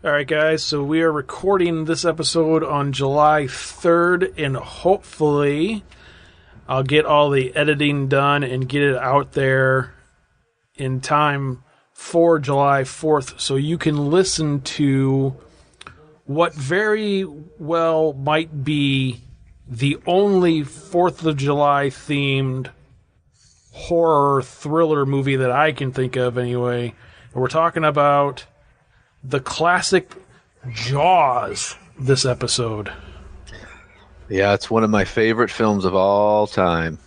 All right, guys, so we are recording this episode on July 3rd, and hopefully I'll get all the editing done and get it out there in time for July 4th so you can listen to what very well might be the only 4th of July themed horror thriller movie that I can think of anyway. And we're talking about the classic Jaws this episode. Yeah, it's one of my favorite films of all time.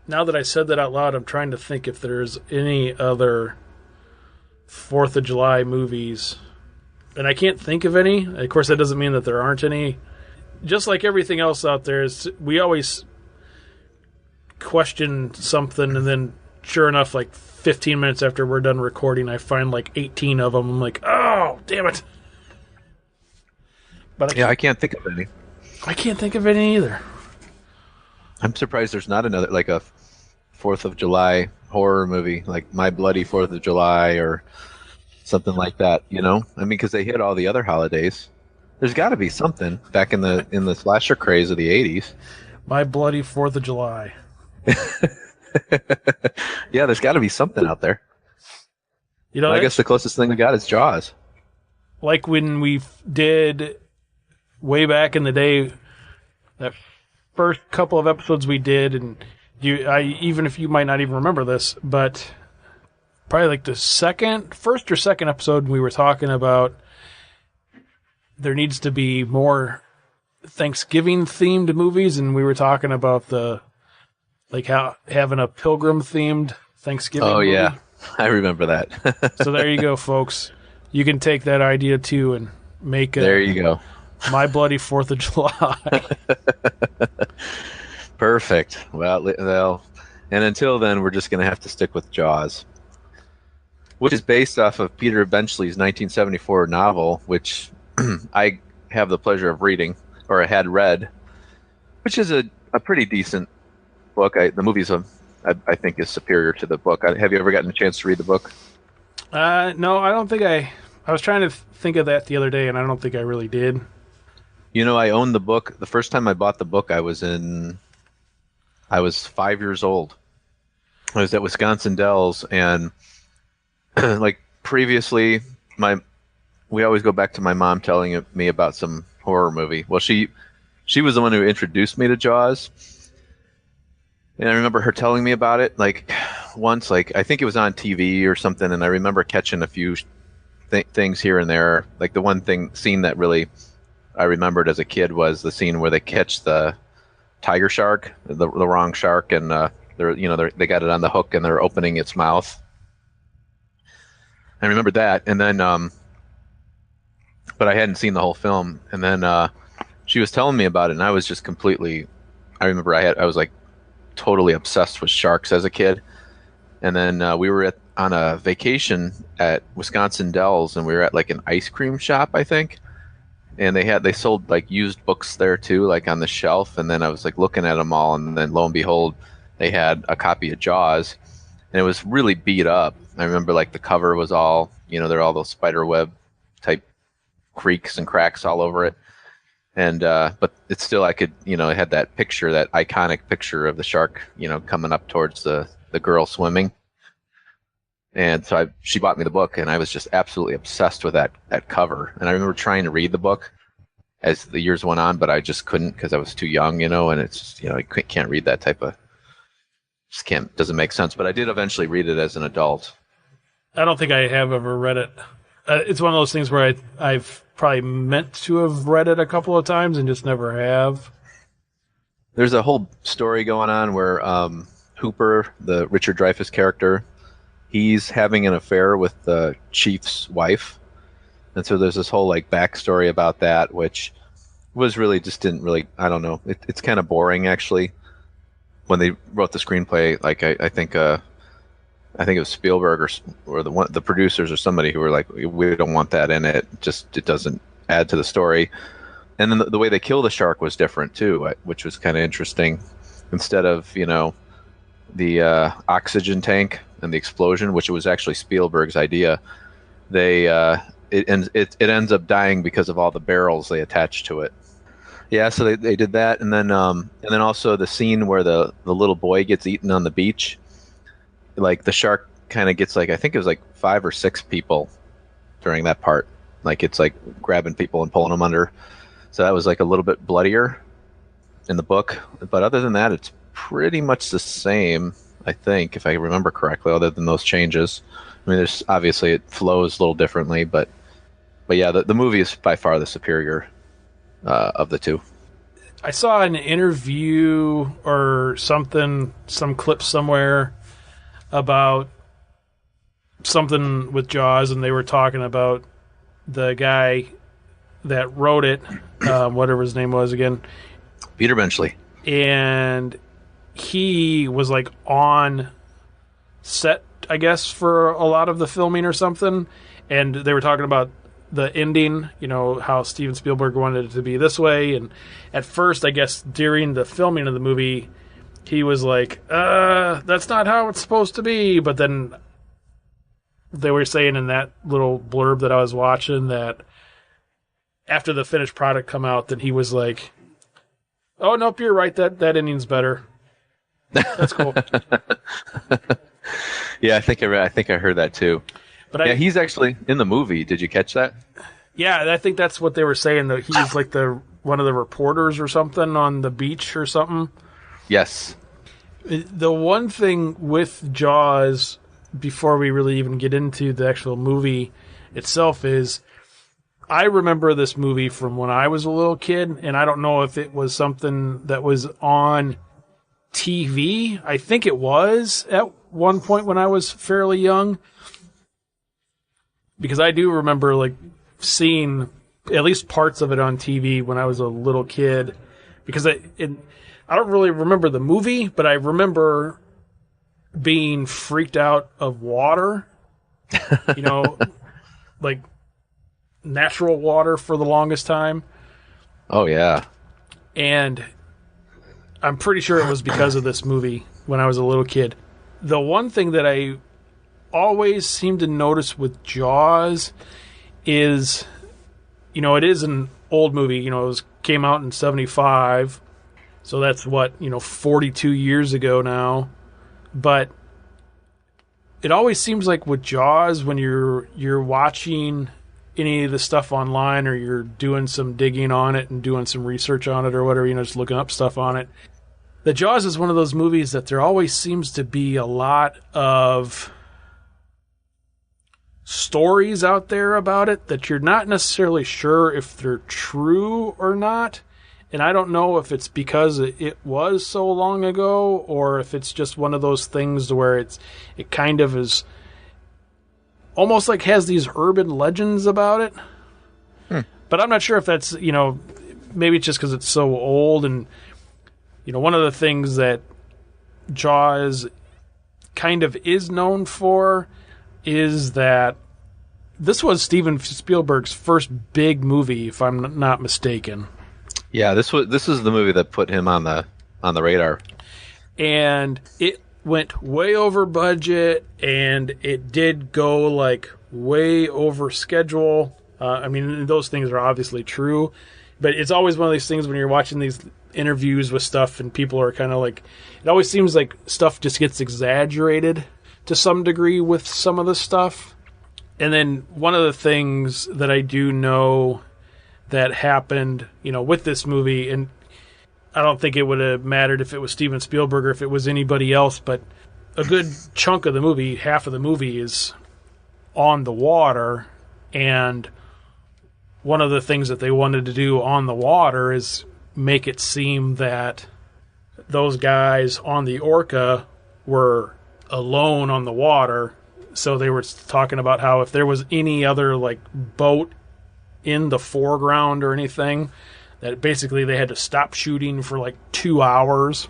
Now that I said that out loud, I'm trying to think if there's any other 4th of July movies. And I can't think of any. Of course, that doesn't mean that there aren't any. Just like everything else out there, we always question something, and then sure enough, like 15 minutes after we're done recording, I find like 18 of them. I'm like, oh, damn it. But I can't think of any. I can't think of any either. I'm surprised there's not another, like a 4th of July horror movie, like My Bloody 4th of July or something like that, you know? I mean, because they hit all the other holidays. There's got to be something back in the slasher craze of the 80s. My Bloody 4th of July. Yeah, there's got to be something out there. You know, I guess the closest thing we got is Jaws. Like when we did way back in the day, that first couple of episodes we did, and even if you might not even remember this, but probably like the first or second episode, we were talking about there needs to be more Thanksgiving themed movies, and we were talking about how having a pilgrim themed Thanksgiving movie. Yeah, I remember that. So there you go, folks. You can take that idea too and make there you go. My Bloody 4th of July. Perfect. Well, and until then, we're just going to have to stick with Jaws, which is based off of Peter Benchley's 1974 novel, which I have the pleasure of reading, or I had read, which is a pretty decent book. The movie's I think is superior to the book. Have you ever gotten a chance to read the book? No, I don't think I was trying to think of that the other day, and I don't think I really did. You know, I owned the book. The first time I bought the book, I was 5 years old. I was at Wisconsin Dells, and like previously, we always go back to my mom telling me about some horror movie. Well, she was the one who introduced me to Jaws. And I remember her telling me about it, like, once, like, I think it was on TV or something, and I remember catching a few things here and there. Like, the one scene that really I remembered as a kid was the scene where they catch the tiger shark, the wrong shark, and they got it on the hook, and they're opening its mouth. I remember that, and then, but I hadn't seen the whole film, and then she was telling me about it, and I was just I remember I was like, totally obsessed with sharks as a kid. And then we were on a vacation at Wisconsin Dells, and we were at like an ice cream shop, I think, and they sold like used books there too, like on the shelf. And then I was like looking at them all, and then lo and behold, they had a copy of Jaws, and it was really beat up. I remember like the cover was all, there are all those spider web type creaks and cracks all over it. And but it's still, I could, it had that picture, that iconic picture of the shark, coming up towards the girl swimming. And so she bought me the book, and I was just absolutely obsessed with that cover. And I remember trying to read the book as the years went on, but I just couldn't because I was too young, and it's just, I can't read that type of, doesn't make sense. But I did eventually read it as an adult. I don't think I have ever read it. It's one of those things where I've probably meant to have read it a couple of times and just never have. There's a whole story going on where Hooper, the Richard Dreyfuss character, he's having an affair with the chief's wife. And so there's this whole like backstory about that, which was really I don't know. It's kind of boring, actually. When they wrote the screenplay, like I think it was Spielberg or the producers or somebody who were like, we don't want that in it. It doesn't add to the story. And then the way they kill the shark was different too, which was kind of interesting. Instead of, the oxygen tank and the explosion, which was actually Spielberg's idea, they it ends up dying because of all the barrels they attach to it. Yeah, so they did that, and then also the scene where the little boy gets eaten on the beach. Like the shark kind of gets like, I think it was like 5 or 6 people during that part. Like it's like grabbing people and pulling them under. So that was like a little bit bloodier in the book, but other than that, it's pretty much the same. I think, if I remember correctly, other than those changes. I mean, there's obviously it flows a little differently, but yeah, the movie is by far the superior of the two. I saw an interview or something, some clip somewhere about something with Jaws, and they were talking about the guy that wrote it, whatever his name was again. Peter Benchley. And he was like on set, I guess, for a lot of the filming or something. And they were talking about the ending, you know, how Steven Spielberg wanted it to be this way. And at first, I guess, during the filming of the movie, he was like, that's not how it's supposed to be. But then they were saying in that little blurb that I was watching that after the finished product come out, then he was like, oh, nope, you're right. That ending's better. That's cool. Yeah, I think I heard that too. But yeah, he's actually in the movie. Did you catch that? Yeah, I think that's what they were saying. That he's like one of the reporters or something on the beach or something. Yes. The one thing with Jaws, before we really even get into the actual movie itself, is I remember this movie from when I was a little kid, and I don't know if it was something that was on TV. I think it was at one point when I was fairly young, because I do remember like seeing at least parts of it on TV when I was a little kid. Because I don't really remember the movie, but I remember being freaked out of water. You know, like natural water for the longest time. Oh yeah. And I'm pretty sure it was because of this movie when I was a little kid. The one thing that I always seem to notice with Jaws is, you know, it is an old movie. You know, came out in 1975. So that's 42 years ago now. But it always seems like with Jaws, when you're watching any of the stuff online, or you're doing some digging on it and doing some research on it or whatever, just looking up stuff on it, the Jaws is one of those movies that there always seems to be a lot of stories out there about it that you're not necessarily sure if they're true or not. And I don't know if it's because it was so long ago, or if it's just one of those things where it kind of is almost like has these urban legends about it. But I'm not sure if that's, maybe it's just because it's so old. And, one of the things that Jaws kind of is known for is that this was Steven Spielberg's first big movie, if I'm not mistaken. Yeah, this is the movie that put him on the radar. And it went way over budget, and it did go like way over schedule. I mean, those things are obviously true, but it's always one of these things when you're watching these interviews with stuff and people are kind of like, it always seems like stuff just gets exaggerated to some degree with some of the stuff. And then one of the things that I do know that happened, with this movie, and I don't think it would have mattered if it was Steven Spielberg or if it was anybody else, but a good chunk of the movie, half of the movie, is on the water. And one of the things that they wanted to do on the water is make it seem that those guys on the Orca were alone on the water. So they were talking about how if there was any other like boat in the foreground or anything, that basically they had to stop shooting for like 2 hours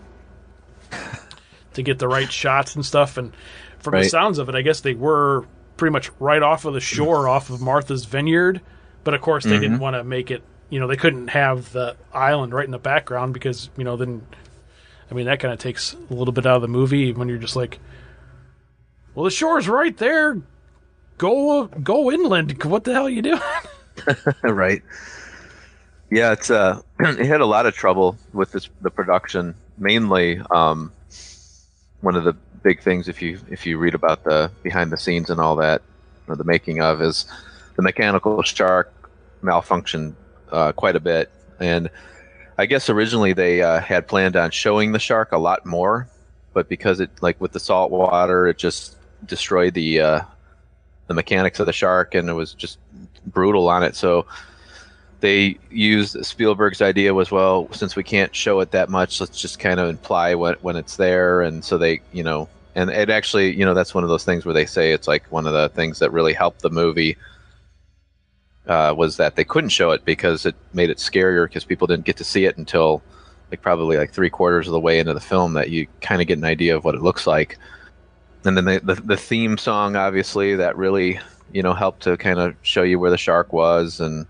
to get the right shots and stuff. And from the sounds of it, I guess they were pretty much right off of the shore, off of Martha's Vineyard. But of course they didn't want to make it, they couldn't have the island right in the background because, then, that kind of takes a little bit out of the movie when you're just like, well, the shore's right there. go inland. What the hell are you doing? Right. Yeah, it's it had a lot of trouble with the production. Mainly, one of the big things if you read about the behind the scenes and all that, or the making of, is the mechanical shark malfunctioned quite a bit. And I guess originally they had planned on showing the shark a lot more, but because it, like with the salt water, it just destroyed the mechanics of the shark, and it was just brutal on it. So they used Spielberg's idea was, well, since we can't show it that much, let's just kind of imply when it's there. And so they, and it actually, that's one of those things where they say it's like one of the things that really helped the movie was that they couldn't show it because it made it scarier, because people didn't get to see it until probably like 3/4 of the way into the film, that you kind of get an idea of what it looks like. And then the theme song, obviously, that really, helped to kind of show you where the shark was. And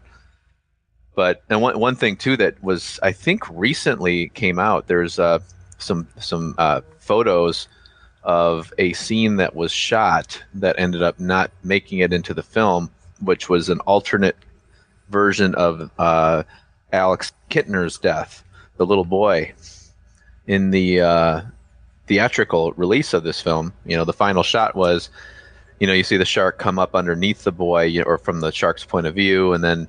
one thing too that was, I think, recently came out. There's some photos of a scene that was shot that ended up not making it into the film, which was an alternate version of Alex Kittner's death, the little boy. In the theatrical release of this film, the final shot was, you see the shark come up underneath the boy, or from the shark's point of view, and then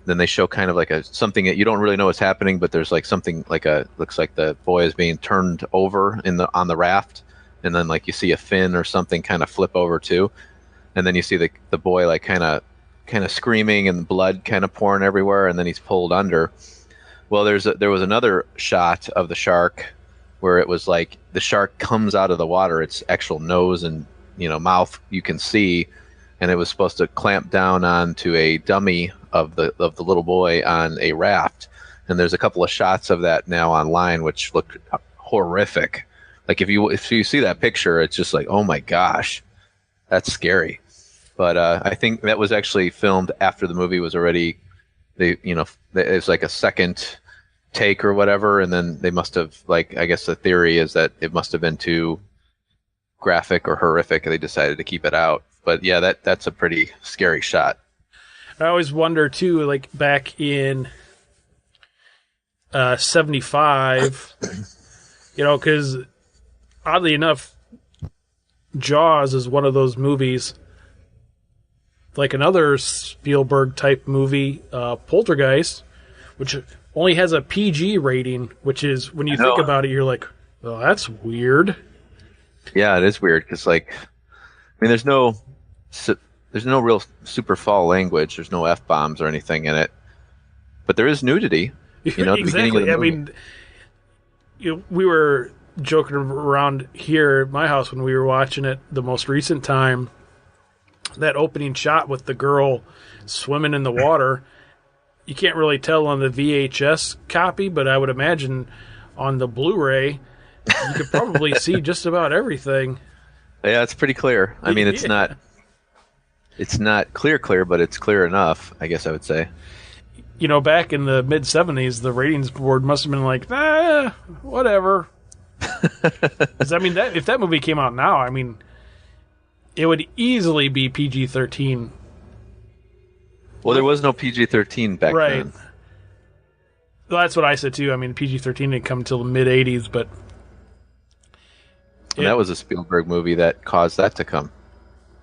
they show kind of like something that you don't really know what's happening, but there's like something looks like the boy is being turned over on the raft, and then like you see a fin or something kind of flip over too, and then you see the boy like kind of screaming and blood kind of pouring everywhere, and then he's pulled under. Well, there was another shot of the shark where it was like the shark comes out of the water, its actual nose and mouth you can see, and it was supposed to clamp down onto a dummy of the little boy on a raft. And there's a couple of shots of that now online, which look horrific. Like if you see that picture, it's just like, oh my gosh, that's scary. But I think that was actually filmed after the movie was already, it's like a second take or whatever, and then they must have, I guess the theory is that it must have been too graphic or horrific, and they decided to keep it out. But yeah, that's a pretty scary shot. I always wonder too, like back in 75, because oddly enough, Jaws is one of those movies, like another Spielberg type movie, Poltergeist, which only has a PG rating, which is, when you think about it, you're like, well, that's weird. Yeah, it is weird, because there's no real super foul language. There's no F-bombs or anything in it, but there is nudity. Exactly. We were joking around here at my house when we were watching it the most recent time. That opening shot with the girl swimming in the water, you can't really tell on the VHS copy, but I would imagine on the Blu-ray, you could probably see just about everything. Yeah, it's pretty clear. I mean, it's not clear, but it's clear enough, I guess I would say. Back in the mid-'70s, the ratings board must have been like, whatever. 'Cause, if that movie came out now, it would easily be PG-13. Well, there was no PG-13 back then. Well, that's what I said too. PG-13 didn't come until the mid-'80s, but that was a Spielberg movie that caused that to come.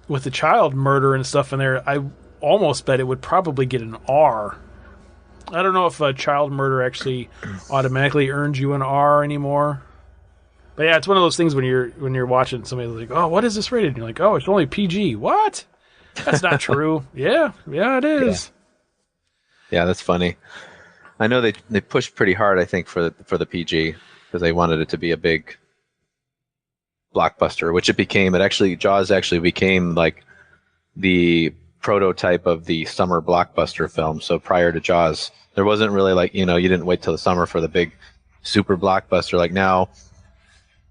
With the child murder and stuff in there, I almost bet it would probably get an R. I don't know if child murder actually automatically earns you an R anymore. But yeah, it's one of those things when you're watching somebody like, oh, what is this rated? And you're like, oh, it's only PG. What? That's not true. Yeah, it is. Yeah, that's funny. I know they pushed pretty hard, I think, for the PG, because they wanted it to be a big blockbuster, which it became. Jaws actually became like the prototype of the summer blockbuster film. So prior to Jaws, there wasn't really you didn't wait till the summer for the big super blockbuster. Like now,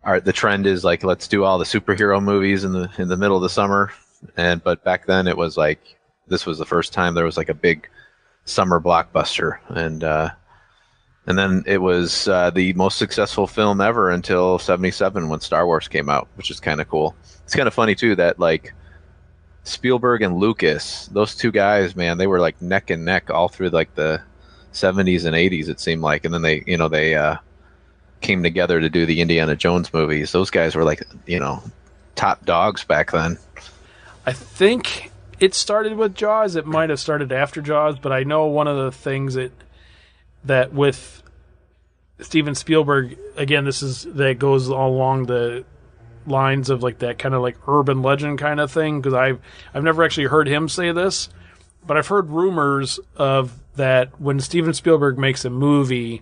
the trend is like, let's do all the superhero movies in the middle of the summer. But back then it was like, this was the first time there was like a big summer blockbuster, and then it was the most successful film ever until '77 when Star Wars came out, which is kind of cool. It's kind of funny too that Spielberg and Lucas, those two guys, man, they were like neck and neck all through like the 70s and 80s, it seemed like. And then they came together to do the Indiana Jones movies. Those guys were like, top dogs back then. I think it started with Jaws. It might have started after Jaws, but I know one of the things that with Steven Spielberg, again, that goes along the lines of like that kind of like urban legend kind of thing, because I've never actually heard him say this, but I've heard rumors of that when Steven Spielberg makes a movie,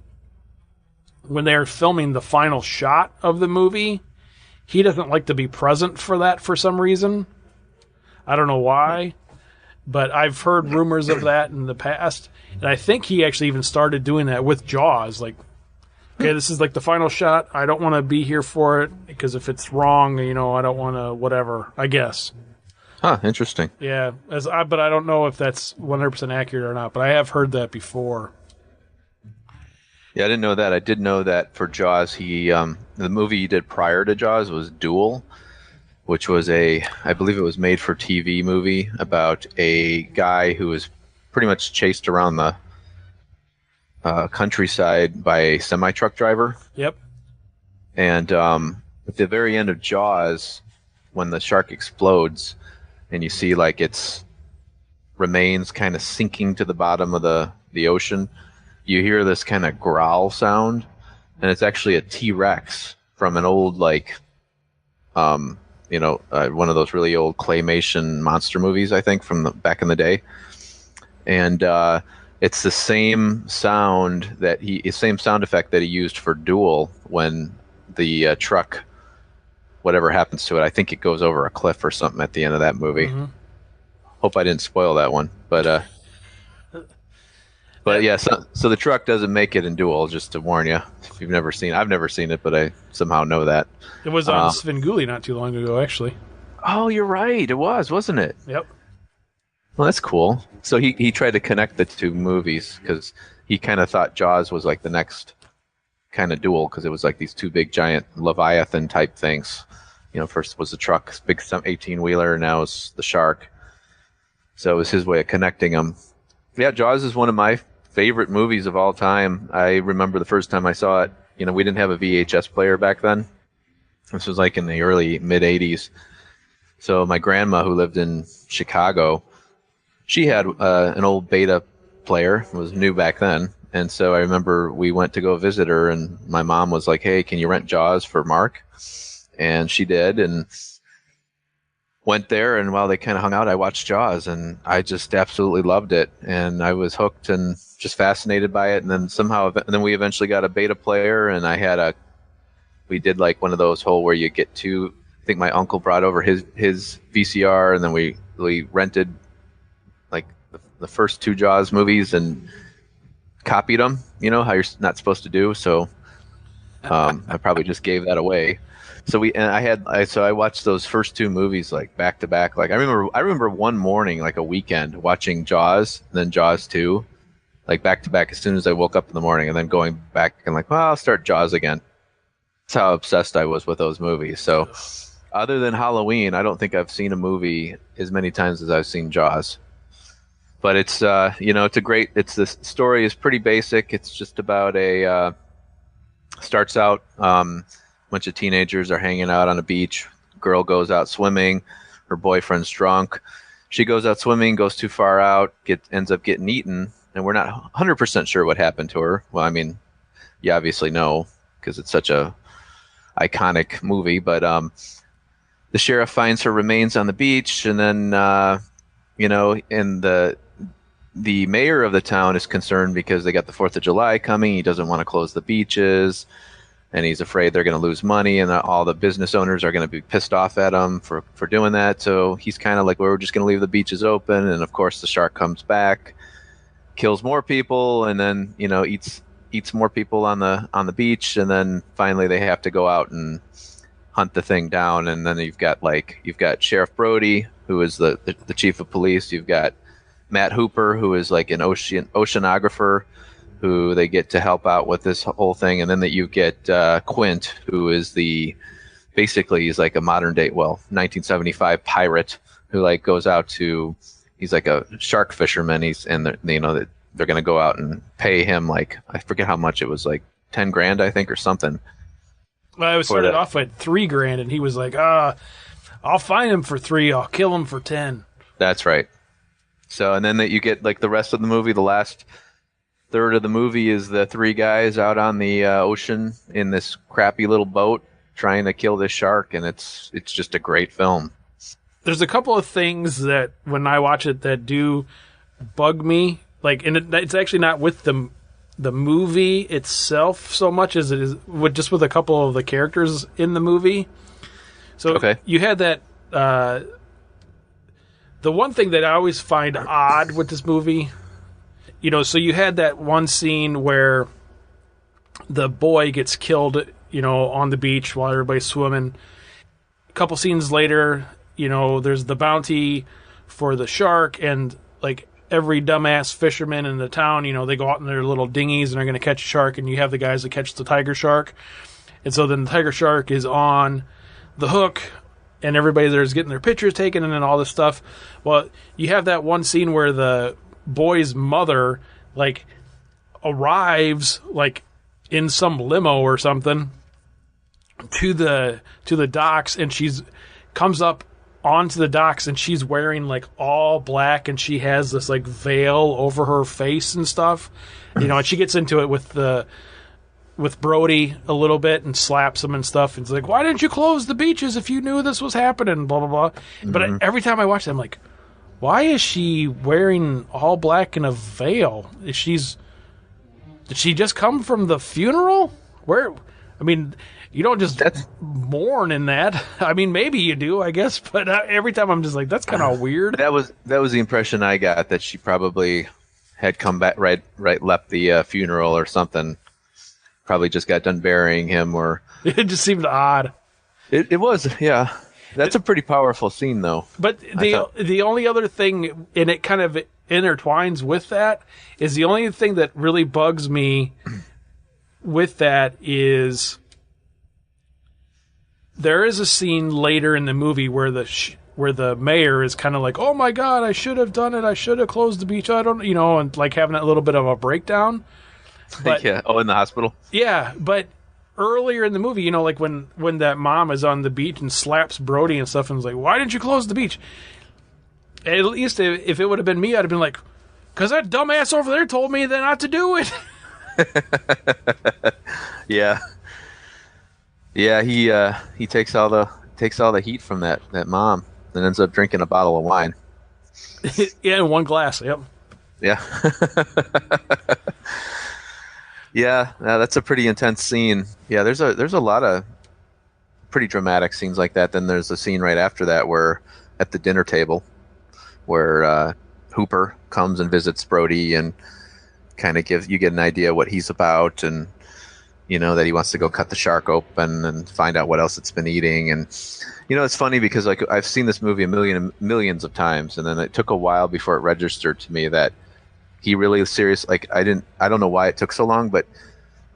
when they're filming the final shot of the movie, he doesn't like to be present for that for some reason. I don't know why, but I've heard rumors of that in the past, and I think he actually even started doing that with Jaws. Like, okay, this is like the final shot. I don't want to be here for it because if it's wrong, I don't want to whatever, I guess. Huh, interesting. Yeah, but I don't know if that's 100% accurate or not, but I have heard that before. Yeah, I didn't know that. I did know that for Jaws, the movie he did prior to Jaws was Duel, which was I believe it was made for TV movie about a guy who was pretty much chased around the countryside by a semi-truck driver. Yep. And at the very end of Jaws, when the shark explodes and you see like its remains kind of sinking to the bottom of the ocean, you hear this kind of growl sound, and it's actually a T-Rex from an old one of those really old claymation monster movies, I think, from back in the day. And it's the same sound effect that he used for Duel when the truck, whatever happens to it, I think it goes over a cliff or something at the end of that movie. Mm-hmm. Hope I didn't spoil that one, but yeah, so the truck doesn't make it in Duel, just to warn you. If you've never seen it. I've never seen it, but I somehow know that. It was on Svengoolie not too long ago, actually. Oh, you're right. It was, wasn't it? Yep. Well, that's cool. So he tried to connect the two movies because he kind of thought Jaws was like the next kind of Duel, because it was like these two big giant Leviathan type things. First was the truck, big 18-wheeler, and now it's the shark. So it was his way of connecting them. Yeah, Jaws is one of my favorite movies of all time. I remember the first time I saw it, we didn't have a VHS player back then. This was like in the early mid-'80s. So my grandma, who lived in Chicago, she had an old Beta player. It was new back then. And so I remember we went to go visit her, and my mom was like, hey, can you rent Jaws for Mark? And she did, and went there, and while they kind of hung out, I watched Jaws, and I just absolutely loved it. And I was hooked and just fascinated by it. And then we eventually got a Beta player, and we did like one of those where you get to, I think my uncle brought over his VCR, and then we rented like the first two Jaws movies and copied them, how you're not supposed to do. So I probably just gave that away. So I watched those first two movies like back to back. Like I remember one morning, like a weekend, watching Jaws, and then Jaws 2, like back to back as soon as I woke up in the morning, and then going back and like, well, I'll start Jaws again. That's how obsessed I was with those movies. So other than Halloween, I don't think I've seen a movie as many times as I've seen Jaws. But it's the story is pretty basic. It's just about starts out, bunch of teenagers are hanging out on a beach. Girl goes out swimming. Her boyfriend's drunk. She goes out swimming, goes too far out, ends up getting eaten, and we're not 100% sure what happened to her. Well, I mean, you obviously know because it's such a iconic movie. But the sheriff finds her remains on the beach, and then and the mayor of the town is concerned because they got the 4th of July coming. He doesn't want to close the beaches. And he's afraid they're going to lose money, and all the business owners are going to be pissed off at him for doing that. So he's kind of like, well, we're just going to leave the beaches open. And of course, the shark comes back, kills more people, and then eats more people on the beach. And then finally, they have to go out and hunt the thing down. And then you've got Sheriff Brody, who is the chief of police. You've got Matt Hooper, who is like an oceanographer, who they get to help out with this whole thing. And then that you get Quint, who is he's like a modern day, 1975 pirate who like goes out to, he's like a shark fisherman. That they're going to go out and pay him like, I forget how much it was, like 10 grand, I think, or something. Well, I was started off at $3,000, and he was like, I'll find him for 3. I'll kill him for 10. That's right. So, and then that you get like the rest of the movie, the last third of the movie is the 3 guys out on the ocean in this crappy little boat trying to kill this shark, and it's just a great film. There's a couple of things that when I watch it that do bug me, like, and it's actually not with the movie itself so much as it is with a couple of the characters in the movie. So you had that. The one thing that I always find odd with this movie, so you had that one scene where the boy gets killed, on the beach while everybody's swimming. A couple scenes later, there's the bounty for the shark, and like every dumbass fisherman in the town, they go out in their little dinghies and they're going to catch a shark, and you have the guys that catch the tiger shark. And so then the tiger shark is on the hook, and everybody there's getting their pictures taken and then all this stuff. Well, you have that one scene where the boy's mother, like, arrives, like, in some limo or something to the docks, and she's comes up onto the docks, and she's wearing, like, all black, and she has this, like, veil over her face and stuff. And she gets into it with Brody a little bit and slaps him and stuff. And it's like, why didn't you close the beaches if you knew this was happening? Blah, blah, blah. Mm-hmm. But every time I watch it, I'm like, why is she wearing all black and a veil? Did she just come from the funeral? You don't just mourn in that. I mean, maybe you do, I guess. But every time I'm just like, that's kind of weird. That was the impression I got, that she probably had come back, left the funeral or something. Probably just got done burying him, or it just seemed odd. It was, yeah. That's a pretty powerful scene, though. But the only other thing, and it kind of intertwines with that, is the only thing that really bugs me with that is there is a scene later in the movie where the mayor is kind of like, oh my God, I should have done it. I should have closed the beach. I don't, and like having that little bit of a breakdown. But, yeah. Oh, in the hospital? Yeah, but earlier in the movie, like when that mom is on the beach and slaps Brody and stuff and is like, why didn't you close the beach? At least if it would have been me, I'd have been like, because that dumbass over there told me not to do it. Yeah. Yeah, he takes all the heat from that mom and ends up drinking a bottle of wine. Yeah, in one glass, yep. Yeah. Yeah, that's a pretty intense scene. Yeah, there's a lot of pretty dramatic scenes like that. Then there's a scene right after that where at the dinner table where Hooper comes and visits Brody and kind of you get an idea what he's about, and that he wants to go cut the shark open and find out what else it's been eating. And it's funny because like I've seen this movie millions of times, and then it took a while before it registered to me that he really is serious. Like I don't know why it took so long, but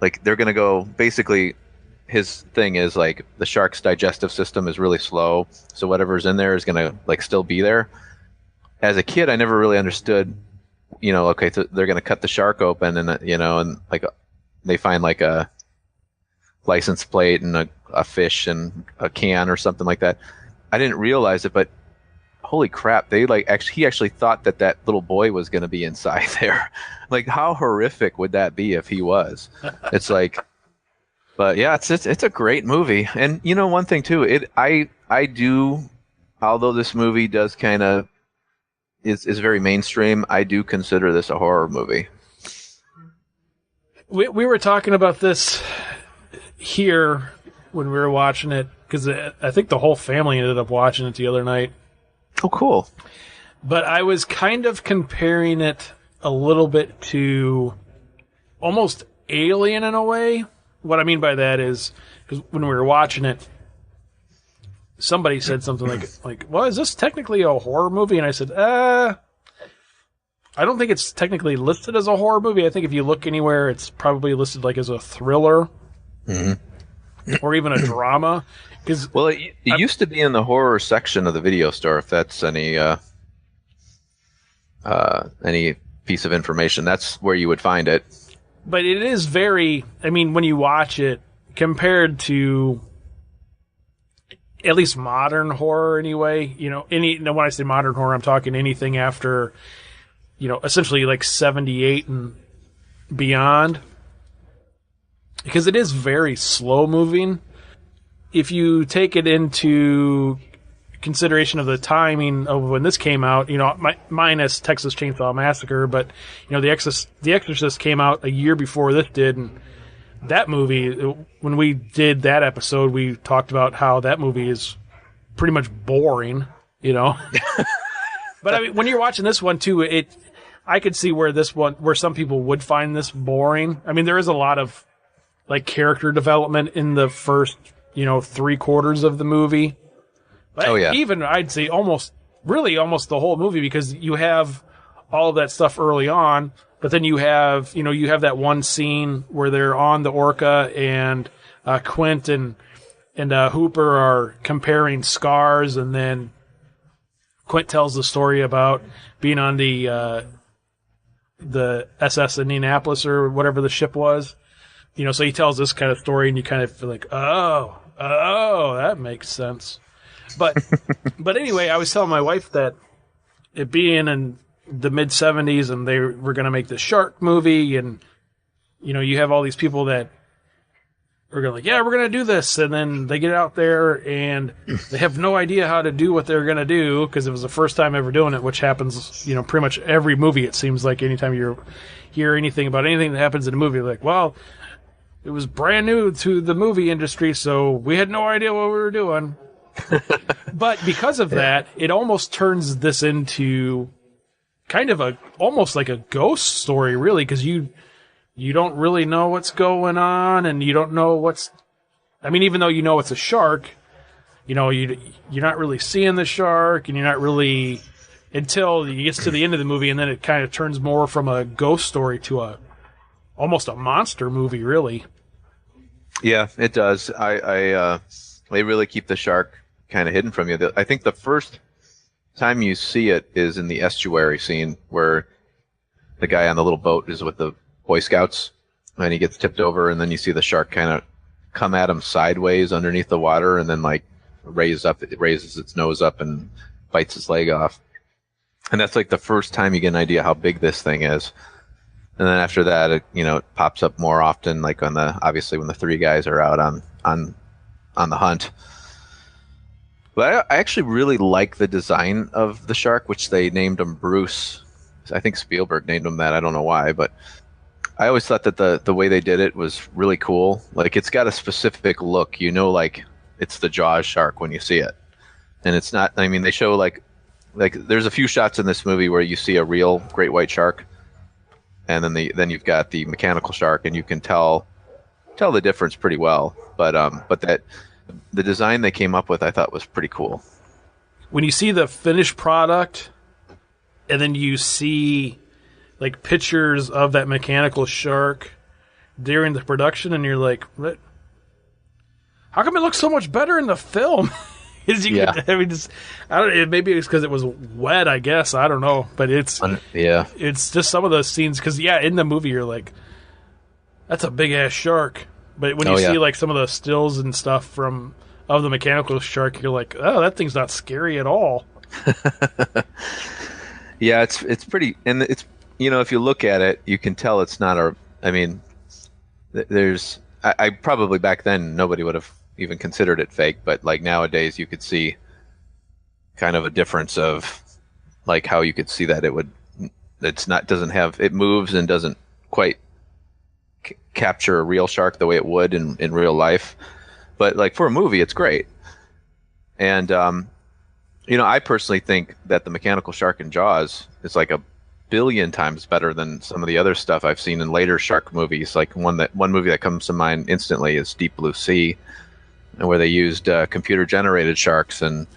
like they're gonna go, basically his thing is like the shark's digestive system is really slow, so whatever's in there is gonna like still be there. As a kid, I never really understood, okay, so they're gonna cut the shark open, and and like they find like a license plate and a fish and a can or something like that. I didn't realize it, but holy crap, he actually thought that little boy was going to be inside there. Like, how horrific would that be if he was? It's like, but yeah, it's a great movie. And one thing too, I do, although this movie does kind of is very mainstream, I do consider this a horror movie. We were talking about this here when we were watching it, because I think the whole family ended up watching it the other night. Oh, cool. But I was kind of comparing it a little bit to almost Alien in a way. What I mean by that is, because when we were watching it, somebody said something like, well, is this technically a horror movie? And I said, I don't think it's technically listed as a horror movie. I think if you look anywhere, it's probably listed like as a thriller. Mm-hmm. or even a drama. Because Well, it used to be in the horror section of the video store. If that's any piece of information, that's where you would find it. But it is very, I mean, when you watch it, compared to at least modern horror anyway, when I say modern horror, I'm talking anything after, essentially like 78 and beyond. Because it is very slow moving. If you take it into consideration of the timing of when this came out, minus Texas Chainsaw Massacre, but The Exorcist came out a year before this did, and that movie, when we did that episode, we talked about how that movie is pretty much boring, But I mean, when you're watching this one too, I could see where some people would find this boring. I mean, there is a lot of like character development in the first, 3/4 of the movie. But Oh, yeah. even I'd say almost the whole movie, because you have all of that stuff early on, but then you have that one scene where they're on the Orca and Quint and Hooper are comparing scars, and then Quint tells the story about being on the SS Indianapolis or whatever the ship was. So he tells this kind of story, and you kind of feel like, oh, that makes sense. But anyway, I was telling my wife that it being in the mid 70s and they were going to make this shark movie, and you have all these people that are going like, yeah, we're going to do this, and then they get out there and they have no idea how to do what they're going to do because it was the first time ever doing it, which happens pretty much every movie. It seems like anytime you hear anything about anything that happens in a movie, like, well, it was brand new to the movie industry, so we had no idea what we were doing. But because of that, it almost turns this into kind of almost like a ghost story, really, because you don't really know what's going on, and you don't know even though it's a shark, you're not really seeing the shark, and you're not really, until it gets to the end of the movie, and then it kind of turns more from a ghost story to almost a monster movie, really. Yeah, it does. They really keep the shark kind of hidden from you. I think the first time you see it is in the estuary scene where the guy on the little boat is with the Boy Scouts, and he gets tipped over, and then you see the shark kind of come at him sideways underneath the water, and then like it raises its nose up and bites his leg off. And that's like the first time you get an idea how big this thing is. And then after that, it pops up more often, like obviously when the three guys are out on the hunt. But I actually really like the design of the shark, which they named him Bruce. I think Spielberg named him that. I don't know why, but I always thought that the way they did it was really cool. Like, it's got a specific look, like it's the Jaws shark when you see it. And it's not, I mean, they show like there's a few shots in this movie where you see a real great white shark, and then you've got the mechanical shark, and you can tell the difference pretty well. But that the design they came up with, I thought, was pretty cool. When you see the finished product, and then you see like pictures of that mechanical shark during the production, and you're like, what? How come it looks so much better in the film? Yeah. I don't. Maybe it's because it was wet. I guess I don't know, but it's just some of those scenes. Because in the movie you're like, that's a big ass shark. But when you see like some of the stills and stuff of the mechanical shark, you're like, oh, that thing's not scary at all. Yeah, it's pretty, and it's if you look at it, you can tell it's not I mean, I probably back then nobody would have even considered it fake, but like nowadays you could see kind of a difference of like how you could see that it moves and doesn't quite capture a real shark the way it would in real life, but like for a movie it's great. And I personally think that the mechanical shark in Jaws is like 1 billion times better than some of the other stuff I've seen in later shark movies. Like one movie that comes to mind instantly is Deep Blue Sea, where they used computer generated sharks, and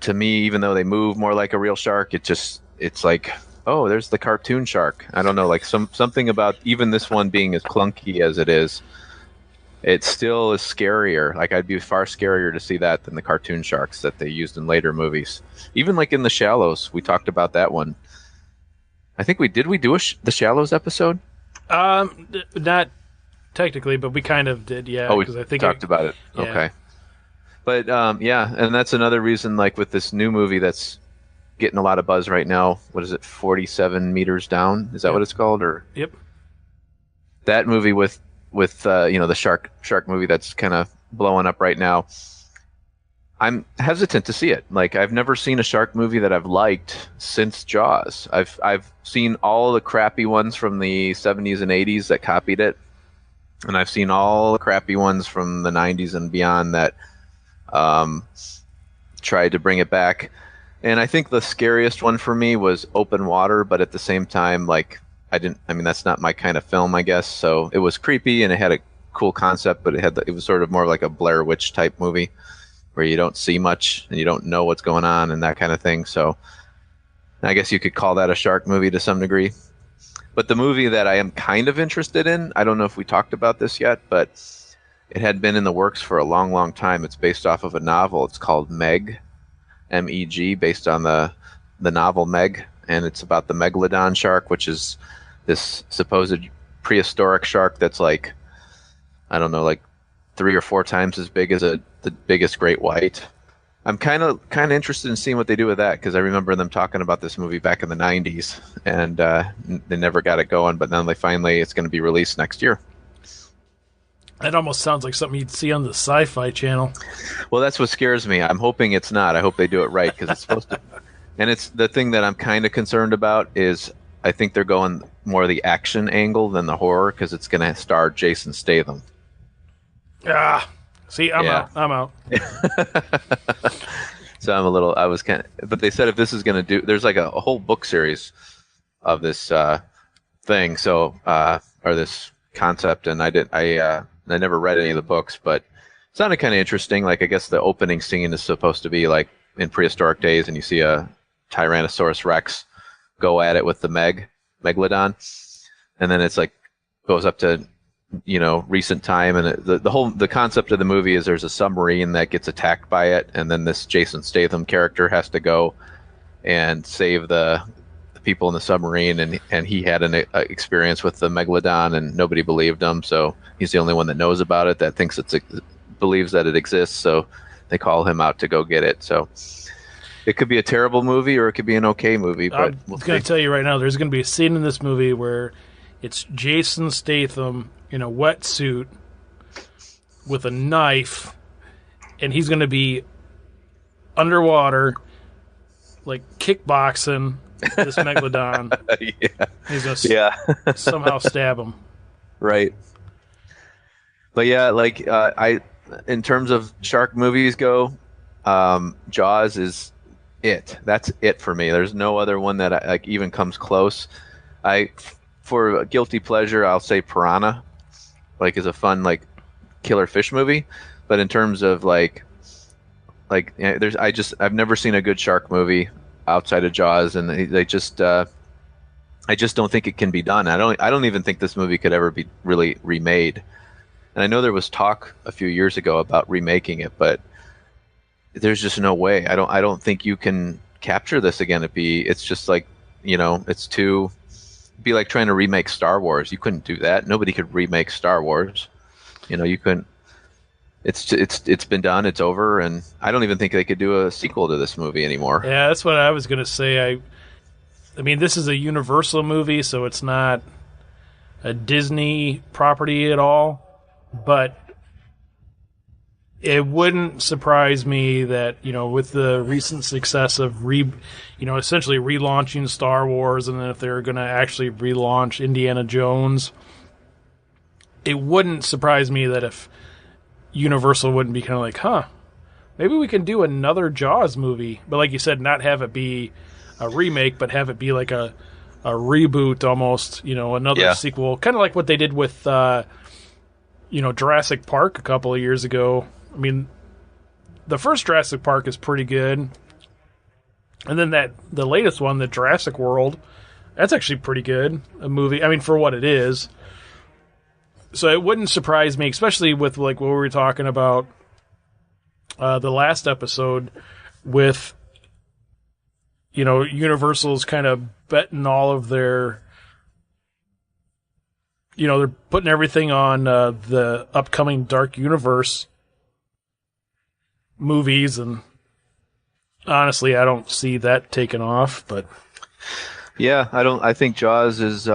to me, even though they move more like a real shark, it's like, oh, there's the cartoon shark. I don't know, like something about even this one being as clunky as it is, it still is scarier. Like I'd be far scarier to see that than the cartoon sharks that they used in later movies. Even like in The Shallows, we talked about that one. I think we do the Shallows episode. Not technically, but we kind of did, yeah. Oh, we 'cause I think talked about it. yeah. Okay, but yeah, and that's another reason. Like with this new movie that's getting a lot of buzz right now. What is it? 47 meters down? Is that what it's called? Or Yep. that movie with the shark movie that's kind of blowing up right now. I'm hesitant to see it. Like I've never seen a shark movie that I've liked since Jaws. I've seen all the crappy ones from the 70s and 80s that copied it, and I've seen all the crappy ones from the 90s and beyond that tried to bring it back. And I think the scariest one for me was Open Water, but at the same time, like I mean, that's not my kind of film, I guess. So it was creepy and it had a cool concept, but it was sort of more like a Blair Witch type movie where you don't see much and you don't know what's going on and that kind of thing. So I guess you could call that a shark movie to some degree. But the movie that I am kind of interested in, I don't know if we talked about this yet, but it had been in the works for a long, long time. It's based off of a novel. It's called Meg, M-E-G, based on the novel Meg, and it's about the megalodon shark, which is this supposed prehistoric shark that's like, I don't know, like 3 or 4 times as big as the biggest great white. I'm kind of interested in seeing what they do with that, because I remember them talking about this movie back in the 90s, and they never got it going, but then it's going to be released next year. That almost sounds like something you'd see on the Sci-Fi Channel. Well, that's what scares me. I'm hoping it's not. I hope they do it right, because it's supposed to. And it's the thing that I'm kind of concerned about is I think they're going more the action angle than the horror, because it's going to star Jason Statham. See, I'm out. So I was kind of, but they said if this is going to there's like a whole book series of this thing, so or this concept, and I never read any of the books, but it sounded kind of interesting. Like I guess the opening scene is supposed to be like in prehistoric days, and you see a Tyrannosaurus Rex go at it with the megalodon, and then it's like goes up to recent time, and the concept of the movie is there's a submarine that gets attacked by it, and then this Jason Statham character has to go and save the people in the submarine, and he had an experience with the megalodon, and nobody believed him, so he's the only one that knows about it, that believes that it exists, so they call him out to go get it. So it could be a terrible movie or it could be an okay movie, but I'm going to tell you right now, there's going to be a scene in this movie where it's Jason Statham in a wetsuit with a knife, and he's going to be underwater, like kickboxing this megalodon. Yeah. He's going to somehow stab him. Right. But yeah, like in terms of shark movies go, Jaws is it. That's it for me. There's no other one that even comes close. For a guilty pleasure, I'll say Piranha, is a fun killer fish movie. But in terms of I've never seen a good shark movie outside of Jaws, and I just don't think it can be done. I don't even think this movie could ever be really remade. And I know there was talk a few years ago about remaking it, but there's just no way. I don't think you can capture this again. It's just it's too. Be like trying to remake Star Wars. You couldn't do that. Nobody could remake Star Wars. You couldn't. It's been done. It's over, and I don't even think they could do a sequel to this movie anymore. Yeah, that's what I was going to say. I mean, this is a Universal movie, so it's not a Disney property at all. But it wouldn't surprise me that, with the recent success of essentially relaunching Star Wars, and then if they're going to actually relaunch Indiana Jones, it wouldn't surprise me that if Universal wouldn't be kind of like, maybe we can do another Jaws movie. But like you said, not have it be a remake, but have it be like a reboot almost, another sequel. Kind of like what they did with, Jurassic Park a couple of years ago. I mean, the first Jurassic Park is pretty good. And then the latest one, the Jurassic World, that's actually pretty good, a movie. I mean, for what it is. So it wouldn't surprise me, especially with like what we were talking about the last episode with, Universal's kind of betting all of their, they're putting everything on the upcoming Dark Universe movies, and honestly, I don't see that taking off, but... Yeah, I think Jaws is,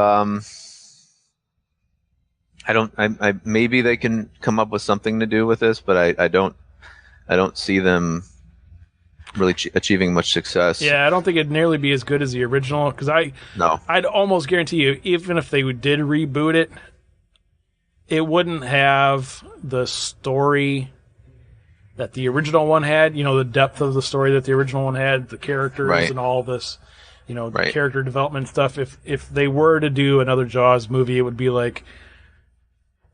maybe they can come up with something to do with this, but I don't see them really achieving much success. Yeah, I don't think it'd nearly be as good as the original, because I'd almost guarantee you, even if they did reboot it, it wouldn't have the story that the original one had, the depth of the story that the original one had, the characters and all this, the character development stuff. If they were to do another Jaws movie, it would be like,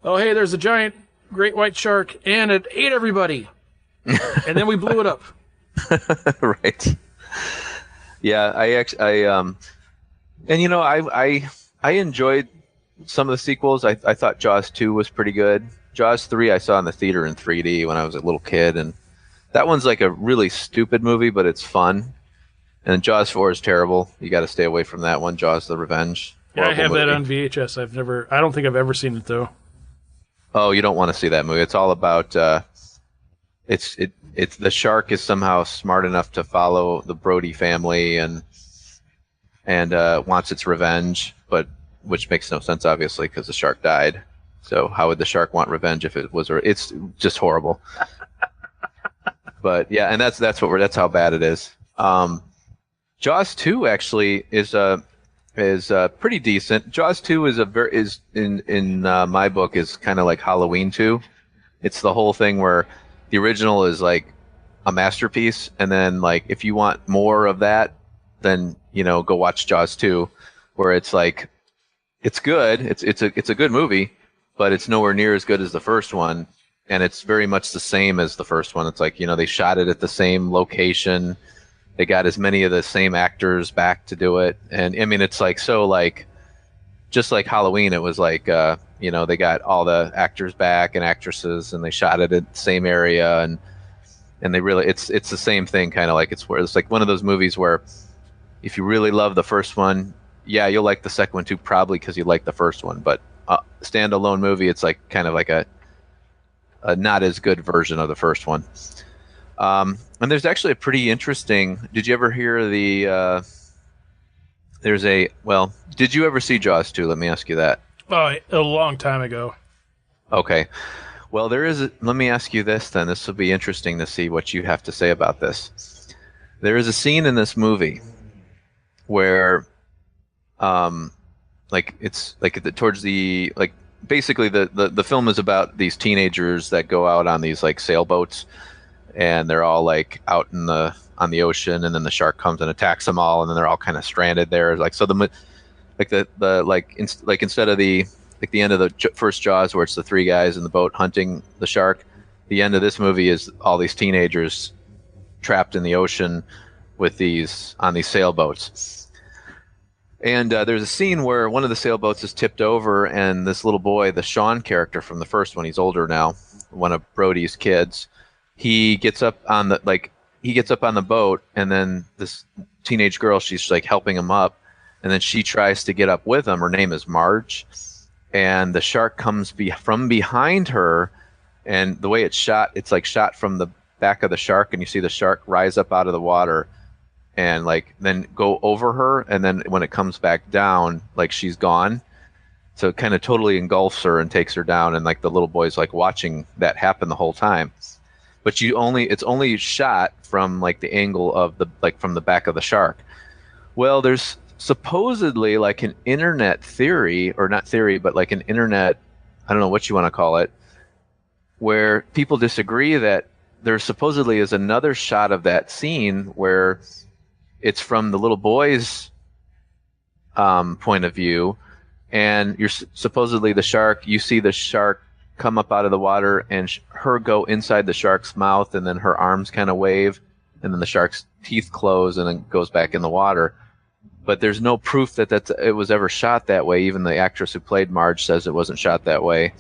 oh, hey, there's a giant great white shark, and it ate everybody. And then we blew it up. Right. Yeah, I enjoyed some of the sequels. I thought Jaws 2 was pretty good. Jaws 3 I saw in the theater in 3D when I was a little kid, and that one's like a really stupid movie, but it's fun. And Jaws 4 is terrible. You got to stay away from that one, Jaws the Revenge. Yeah, I have that on VHS. I don't think I've ever seen it though. Oh, you don't want to see that movie. It's all about it's the shark is somehow smart enough to follow the Brody family and wants its revenge, but which makes no sense obviously because the shark died. So how would the shark want revenge if it was? It's just horrible. But yeah, and that's how bad it is. Jaws 2 actually is pretty decent. Jaws 2 is in my book is kind of like Halloween 2. It's the whole thing where the original is like a masterpiece, and then like if you want more of that, then go watch Jaws 2, where it's like it's good. It's a good movie, but it's nowhere near as good as the first one, and it's very much the same as the first one. It's like they shot it at the same location. They got as many of the same actors back to do it. And I mean, it's like, so like, just like Halloween, it was like, they got all the actors back and actresses and they shot it at the same area. And they really, it's the same thing, kind of like it's like one of those movies where if you really love the first one, yeah, you'll like the second one too, probably because you like the first one. But standalone movie, it's like kind of like a not as good version of the first one. And there's actually a pretty interesting. Did you ever hear did you ever see Jaws 2? Let me ask you that. Oh, a long time ago. Okay. Well, let me ask you this then. This will be interesting to see what you have to say about this. There is a scene in this movie where, basically the film is about these teenagers that go out on these like sailboats. And they're all like out on the ocean, and then the shark comes and attacks them all, and then they're all kind of stranded there. Like so, instead of the end of the first Jaws, where it's the three guys in the boat hunting the shark, the end of this movie is all these teenagers trapped in the ocean on these sailboats. And there's a scene where one of the sailboats is tipped over, and this little boy, the Sean character from the first one, he's older now, one of Brody's kids. He gets up on the boat, and then this teenage girl, she's like helping him up, and then she tries to get up with him. Her name is Marge, and the shark comes from behind her, and the way it's shot, it's like shot from the back of the shark, and you see the shark rise up out of the water and like then go over her, and then when it comes back down, like she's gone. So it kind of totally engulfs her and takes her down, and like the little boy's like watching that happen the whole time. But it's only shot from like the angle of from the back of the shark. Well, there's supposedly like an internet theory, or not theory, but like an internet, I don't know what you want to call it, where people disagree that there supposedly is another shot of that scene where it's from the little boy's point of view, and you're supposedly the shark. You see the shark come up out of the water and her go inside the shark's mouth, and then her arms kind of wave, and then the shark's teeth close and then goes back in the water. but there's no proof that it was ever shot that way. Even the actress who played Marge says it wasn't shot that way,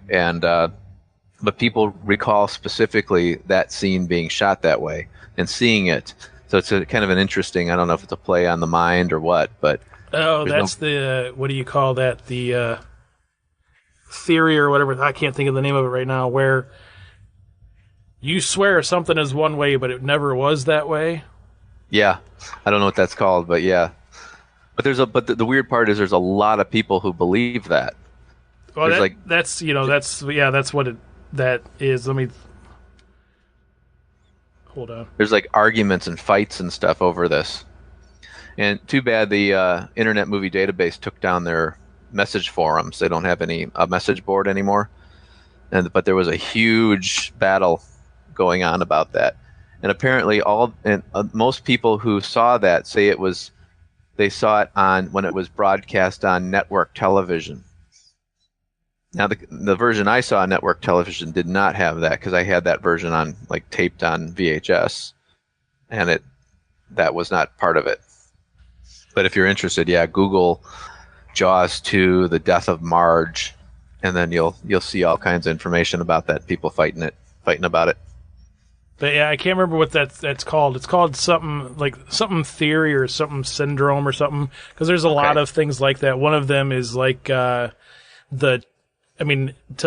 and but people recall specifically that scene being shot that way and seeing it. So it's kind of an interesting. I don't know if it's a play on the mind or what, but that's the what do you call that? The theory or whatever. I can't think of the name of it right now. Where you swear something is one way, but it never was that way. Yeah, I don't know what that's called, but yeah. But the weird part is there's a lot of people who believe that. Well, that's what that is. Let me hold on. There's like arguments and fights and stuff over this. And too bad the Internet Movie Database took down their message forums. They don't have a message board anymore. But there was a huge battle going on about that. And apparently most people who saw that say they saw it when it was broadcast on network television. Now the version I saw on network television did not have that, because I had that version on taped on VHS, and that was not part of it. But if you're interested, yeah, Google Jaws 2, the death of Marge, and then you'll see all kinds of information about that. People fighting about it. But yeah, I can't remember what that's called. It's called something theory or something syndrome or something, because there's a lot of things like that. One of them is to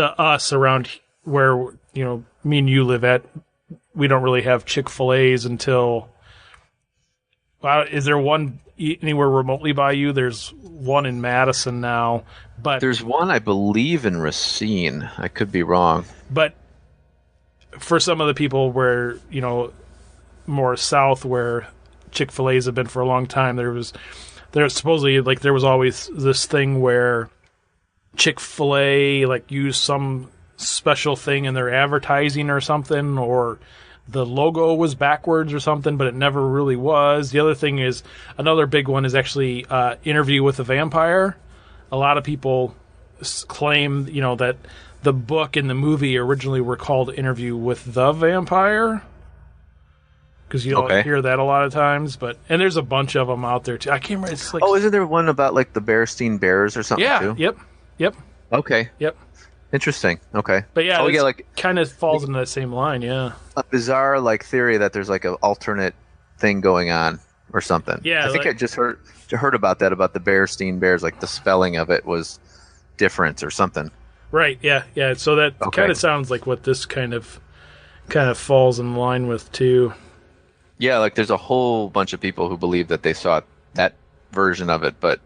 us around where me and you live at, we don't really have Chick-fil-A's until. Is there one anywhere remotely by you? There's one in Madison now, but there's one, I believe, in Racine. I could be wrong. But for some of the people where, more south, where Chick-fil-A's have been for a long time, there was supposedly, there was always this thing where Chick-fil-A used some special thing in their advertising or something, or the logo was backwards or something, but it never really was. The other thing is, another big one is actually Interview with a Vampire. A lot of people claim, that the book and the movie originally were called Interview with the Vampire, because you don't hear that a lot of times. And there's a bunch of them out there too. I can't remember. It's isn't there one about the Bearstein Bears or something too? Yep. Okay. Yep. Interesting. Okay. But yeah, kind of falls into that same line. Yeah. A bizarre theory that there's an alternate thing going on or something. Yeah. I think I just heard about that, about the Bearstein Bears. The spelling of it was different or something. Right. Yeah. Yeah. So that kind of sounds like what this kind of falls in line with too. Yeah. There's a whole bunch of people who believe that they saw that version of it, but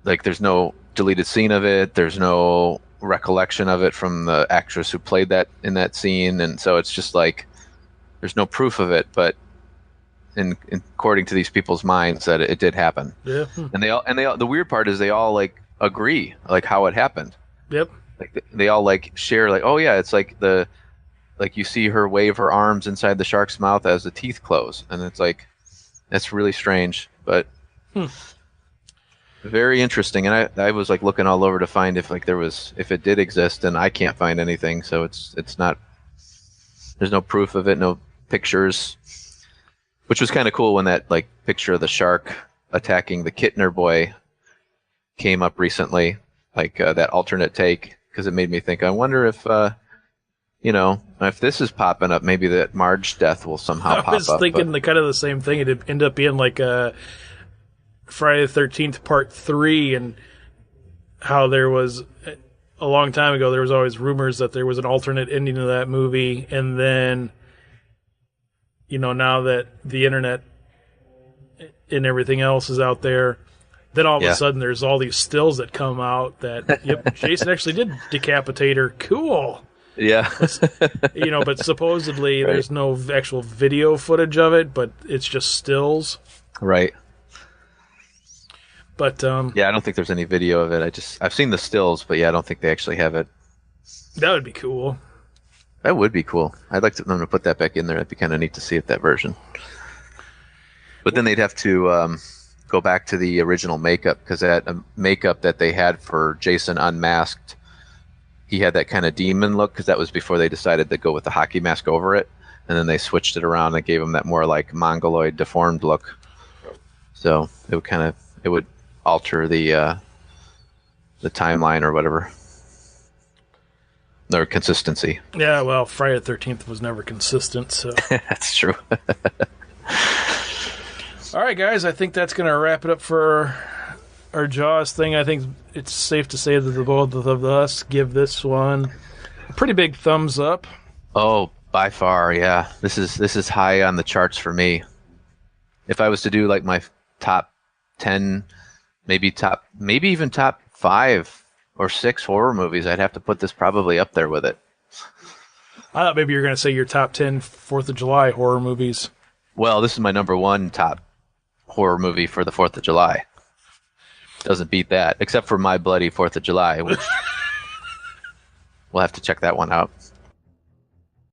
there's no deleted scene of it. There's no recollection of it from the actress who played that in that scene, and so it's just there's no proof of it, but according to these people's minds, that it did happen. Yeah. And they all the weird part is they all agree how it happened. Yep. They all share oh yeah, it's you see her wave her arms inside the shark's mouth as the teeth close, and it's that's really strange, but very interesting. And I was looking all over to find if if it did exist, and I can't find anything. So it's not. There's no proof of it, no pictures, which was kind of cool when that picture of the shark attacking the Kittner boy came up recently, that alternate take, because it made me think. I wonder if if this is popping up, maybe that Marge death will somehow pop up. I was thinking the same thing. It'd end up being a Friday the 13th Part 3, and how there was, a long time ago, there was always rumors that there was an alternate ending to that movie, and then, now that the internet and everything else is out there, then all of a sudden there's all these stills that come out that, yep, Jason actually did decapitate her. Cool. Yeah. But supposedly there's no actual video footage of it, but it's just stills. Right. But yeah, I don't think there's any video of it. I've seen the stills, but yeah, I don't think they actually have it. That would be cool. That would be cool. I'd like them to put that back in there. It'd be kind of neat to see that version. But then they'd have to go back to the original makeup, because that makeup that they had for Jason Unmasked, he had that kind of demon look, because that was before they decided to go with the hockey mask over it, and then they switched it around and gave him that more mongoloid, deformed look. So it would alter the timeline or whatever, or consistency. Yeah, well, Friday the 13th was never consistent, so. That's true. All right, guys, I think that's going to wrap it up for our Jaws thing. I think it's safe to say that the both of us give this one a pretty big thumbs up. Oh, by far, yeah. This is high on the charts for me. If I was to do like my top 10, maybe even top 5 or 6 horror movies, I'd have to put this probably up there with it. I thought maybe you were going to say your top 10 4th of July horror movies. Well, this is my number 1 top horror movie for the 4th of July. Doesn't beat that, except for My Bloody 4th of July, which we'll have to check that one out.